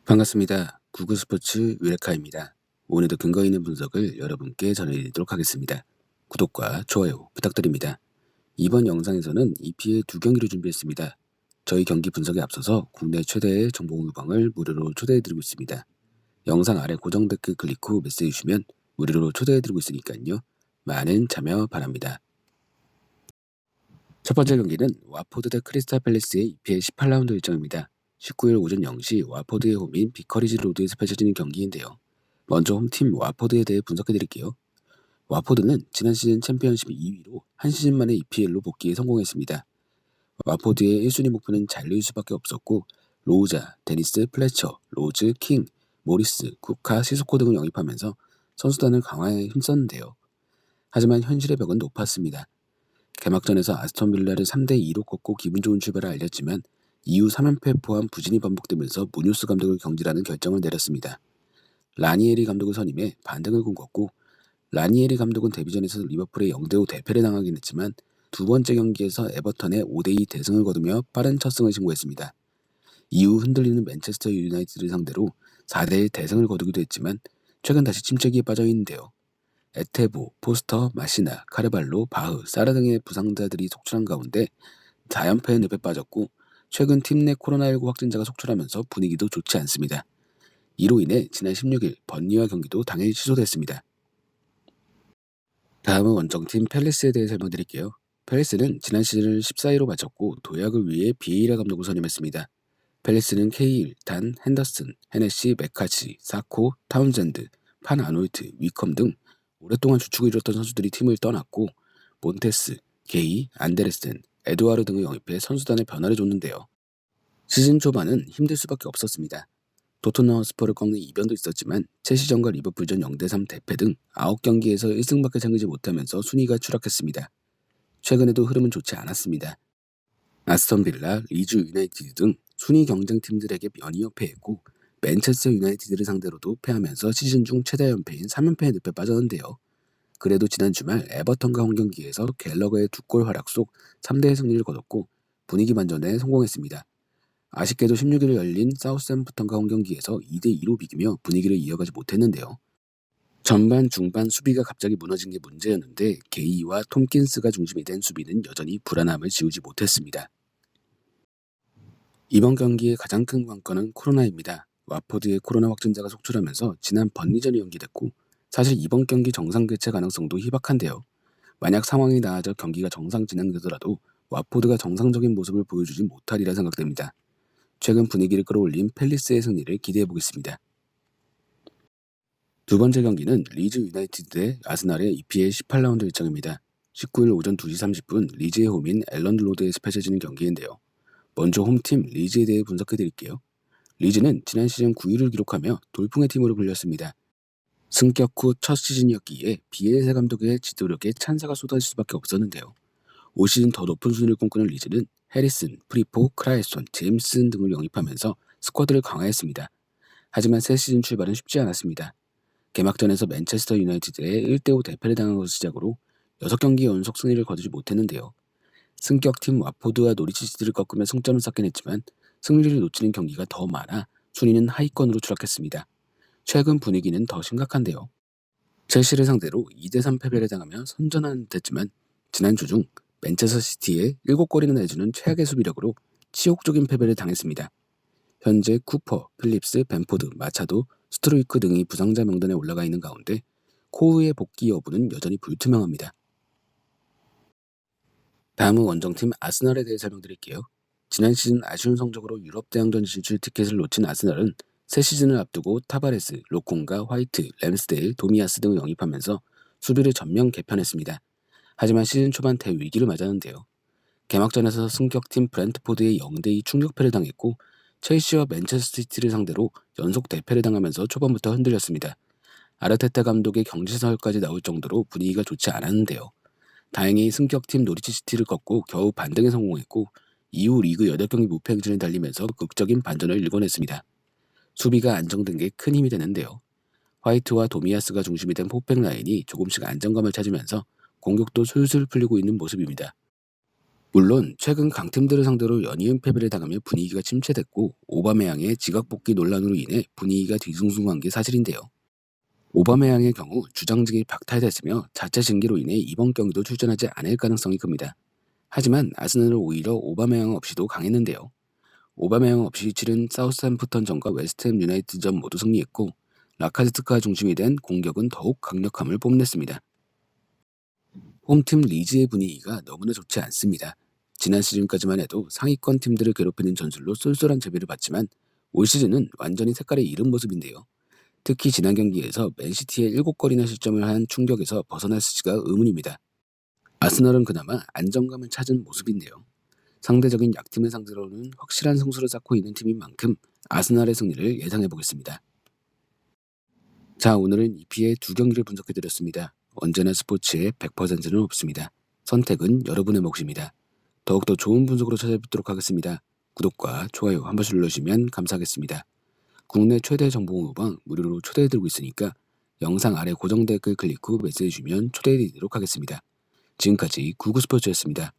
반갑습니다. 구구스포츠 유레카입니다. 오늘도 근거 있는 분석을 여러분께 전해드리도록 하겠습니다. 구독과 좋아요 부탁드립니다. 이번 영상에서는 EPL 두 경기를 준비했습니다. 저희 경기 분석에 앞서서 국내 최대의 정보 물방을 무료로 초대해드리고 있습니다. 영상 아래 고정 댓글 클릭 후 메시지 주시면 무료로 초대해드리고 있으니까요. 많은 참여 바랍니다. 첫 번째 경기는 와포드 대 크리스탈 팰리스의 EPL 18라운드 일정입니다. 19일 오전 0시 와포드의 홈인 비커리지 로드에서 펼쳐지는 경기인데요. 먼저 홈팀 와포드에 대해 분석해드릴게요. 와포드는 지난 시즌 챔피언십 2위로 한 시즌 만에 EPL로 복귀에 성공했습니다. 와포드의 1순위 목표는 잘릴 수밖에 없었고 로우자, 데니스, 플래처, 로즈, 킹, 모리스, 쿠카, 시소코 등을 영입하면서 선수단을 강화에 힘썼는데요. 하지만 현실의 벽은 높았습니다. 개막전에서 아스톤 빌라를 3대2로 꺾고 기분 좋은 출발을 알렸지만 이후 3연패 포함 부진이 반복되면서 무뉴스 감독을 경질하는 결정을 내렸습니다. 라니에리 감독을 선임해 반등을 꿈꿨고 라니에리 감독은 데뷔전에서 리버풀에 0대5 대패를 당하긴 했지만 두 번째 경기에서 에버턴에 5대2 대승을 거두며 빠른 첫 승을 신고했습니다. 이후 흔들리는 맨체스터 유나이티드를 상대로 4대1 대승을 거두기도 했지만 최근 다시 침체기에 빠져 있는데요. 에테보, 포스터, 마시나, 카르발로, 바흐, 사라 등의 부상자들이 속출한 가운데 4연패의 늪에 빠졌고 최근 팀 내 코로나19 확진자가 속출하면서 분위기도 좋지 않습니다. 이로 인해 지난 16일 번니와 경기도 당일 취소됐습니다. 다음은 원정팀 팰리스에 대해 설명드릴게요. 팰리스는 지난 시즌을 14위로 마쳤고 도약을 위해 비에이라 감독을 선임했습니다. 팰리스는 케일, 단, 핸더슨, 헤네시, 메카치, 사코, 타운젠드, 판 아놀트, 위컴 등 오랫동안 주축을 이뤘던 선수들이 팀을 떠났고 몬테스, 게이, 안데르센, 에드와르 등을 영입해 선수단의 변화를 줬는데요. 시즌 초반은 힘들 수밖에 없었습니다. 토트넘 스퍼를 꺾는 이변도 있었지만 첼시전과 리버풀전 0대3 대패 등 9경기에서 1승밖에 챙기지 못하면서 순위가 추락했습니다. 최근에도 흐름은 좋지 않았습니다. 아스톤 빌라, 리즈 유나이티드 등 순위 경쟁팀들에게 연이어 패했고 맨체스터 유나이티드를 상대로도 패하면서 시즌 중 최다 연패인 3연패의 늪에 빠졌는데요. 그래도 지난 주말 에버턴과 홈경기에서 갤러거의 2골 활약 속 3대1 승리를 거뒀고 분위기 반전에 성공했습니다. 아쉽게도 16일 열린 사우스햄프턴과 홈경기에서 2대2로 비기며 분위기를 이어가지 못했는데요. 전반 중반 수비가 갑자기 무너진 게 문제였는데 게이와 톰킨스가 중심이 된 수비는 여전히 불안함을 지우지 못했습니다. 이번 경기의 가장 큰 관건은 코로나입니다. 와포드의 코로나 확진자가 속출하면서 지난 번리전이 연기됐고 사실 이번 경기 정상 개최 가능성도 희박한데요. 만약 상황이 나아져 경기가 정상 진행되더라도 와포드가 정상적인 모습을 보여주지 못하리라 생각됩니다. 최근 분위기를 끌어올린 팰리스의 승리를 기대해보겠습니다. 두 번째 경기는 리즈 유나이티드 대 아스날의 EPL 18라운드 일정입니다. 19일 오전 2시 30분 리즈의 홈인 엘런드 로드에서 펼쳐지는 경기인데요. 먼저 홈팀 리즈에 대해 분석해드릴게요. 리즈는 지난 시즌 9위를 기록하며 돌풍의 팀으로 불렸습니다. 승격 후 첫 시즌이었기에 비엘사 감독의 지도력에 찬사가 쏟아질 수밖에 없었는데요. 올 시즌 더 높은 순위를 꿈꾸는 리즈는 해리슨, 프리포, 크라이손, 제임슨 등을 영입하면서 스쿼드를 강화했습니다. 하지만 새 시즌 출발은 쉽지 않았습니다. 개막전에서 맨체스터 유나이티드에 1대5 대패를 당한 것을 시작으로 6경기 연속 승리를 거두지 못했는데요. 승격팀 와포드와 노리치시티를 꺾으며 승점을 쌓긴 했지만 승리를 놓치는 경기가 더 많아 순위는 하위권으로 추락했습니다. 최근 분위기는 더 심각한데요. 첼시를 상대로 2대3 패배를 당하며 선전하는 듯했지만 지난주 중 맨체스터 시티에 7골이나 내주는 최악의 수비력으로 치욕적인 패배를 당했습니다. 현재 쿠퍼, 필립스, 벤포드, 마차도, 스트루이크 등이 부상자 명단에 올라가 있는 가운데 코우의 복귀 여부는 여전히 불투명합니다. 다음은 원정팀 아스널에 대해 설명드릴게요. 지난 시즌 아쉬운 성적으로 유럽 대항전 진출 티켓을 놓친 아스널은 새 시즌을 앞두고 타바레스, 로콩가, 화이트, 램스데일, 도미아스 등을 영입하면서 수비를 전면 개편했습니다. 하지만 시즌 초반 대위기를 맞았는데요. 개막전에서 승격팀 브렌트포드의 0대2 충격패를 당했고 첼시와 맨체스터 시티를 상대로 연속 대패를 당하면서 초반부터 흔들렸습니다. 아르테타 감독의 경질설까지 나올 정도로 분위기가 좋지 않았는데요. 다행히 승격팀 노리치 시티를 꺾고 겨우 반등에 성공했고 이후 리그 8경기 무패 행진을 달리면서 극적인 반전을 일궈냈습니다. 수비가 안정된 게 큰 힘이 되는데요. 화이트와 도미아스가 중심이 된 포백 라인이 조금씩 안정감을 찾으면서 공격도 술술 풀리고 있는 모습입니다. 물론 최근 강팀들을 상대로 연이은 패배를 당하며 분위기가 침체됐고 오바메양의 지각 복귀 논란으로 인해 분위기가 뒤숭숭한 게 사실인데요. 오바메양의 경우 주장직이 박탈됐으며 자체 징계로 인해 이번 경기도 출전하지 않을 가능성이 큽니다. 하지만 아스날은 오히려 오바메양 없이도 강했는데요. 오바메양 없이 치른 사우스햄프턴전과 웨스트햄 유나이티드전 모두 승리했고 라카제트가 중심이 된 공격은 더욱 강력함을 뽐냈습니다. 홈팀 리즈의 분위기가 너무나 좋지 않습니다. 지난 시즌까지만 해도 상위권 팀들을 괴롭히는 전술로 쏠쏠한 재배를 받지만 올 시즌은 완전히 색깔을 잃은 모습인데요. 특히 지난 경기에서 맨시티에 7골이나 실점을 한 충격에서 벗어났을지가 의문입니다. 아스널은 그나마 안정감을 찾은 모습인데요. 상대적인 약팀을 상대로는 확실한 승수를 쌓고 있는 팀인 만큼 아스날의 승리를 예상해보겠습니다. 자, 오늘은 EP의 두 경기를 분석해드렸습니다. 언제나 스포츠에 100%는 없습니다. 선택은 여러분의 몫입니다. 더욱더 좋은 분석으로 찾아뵙도록 하겠습니다. 구독과 좋아요 한 번씩 눌러주시면 감사하겠습니다. 국내 최대 정보 모방 무료로 초대해드리고 있으니까 영상 아래 고정 댓글 클릭 후 메시지 주면 초대해드리도록 하겠습니다. 지금까지 구구스포츠였습니다.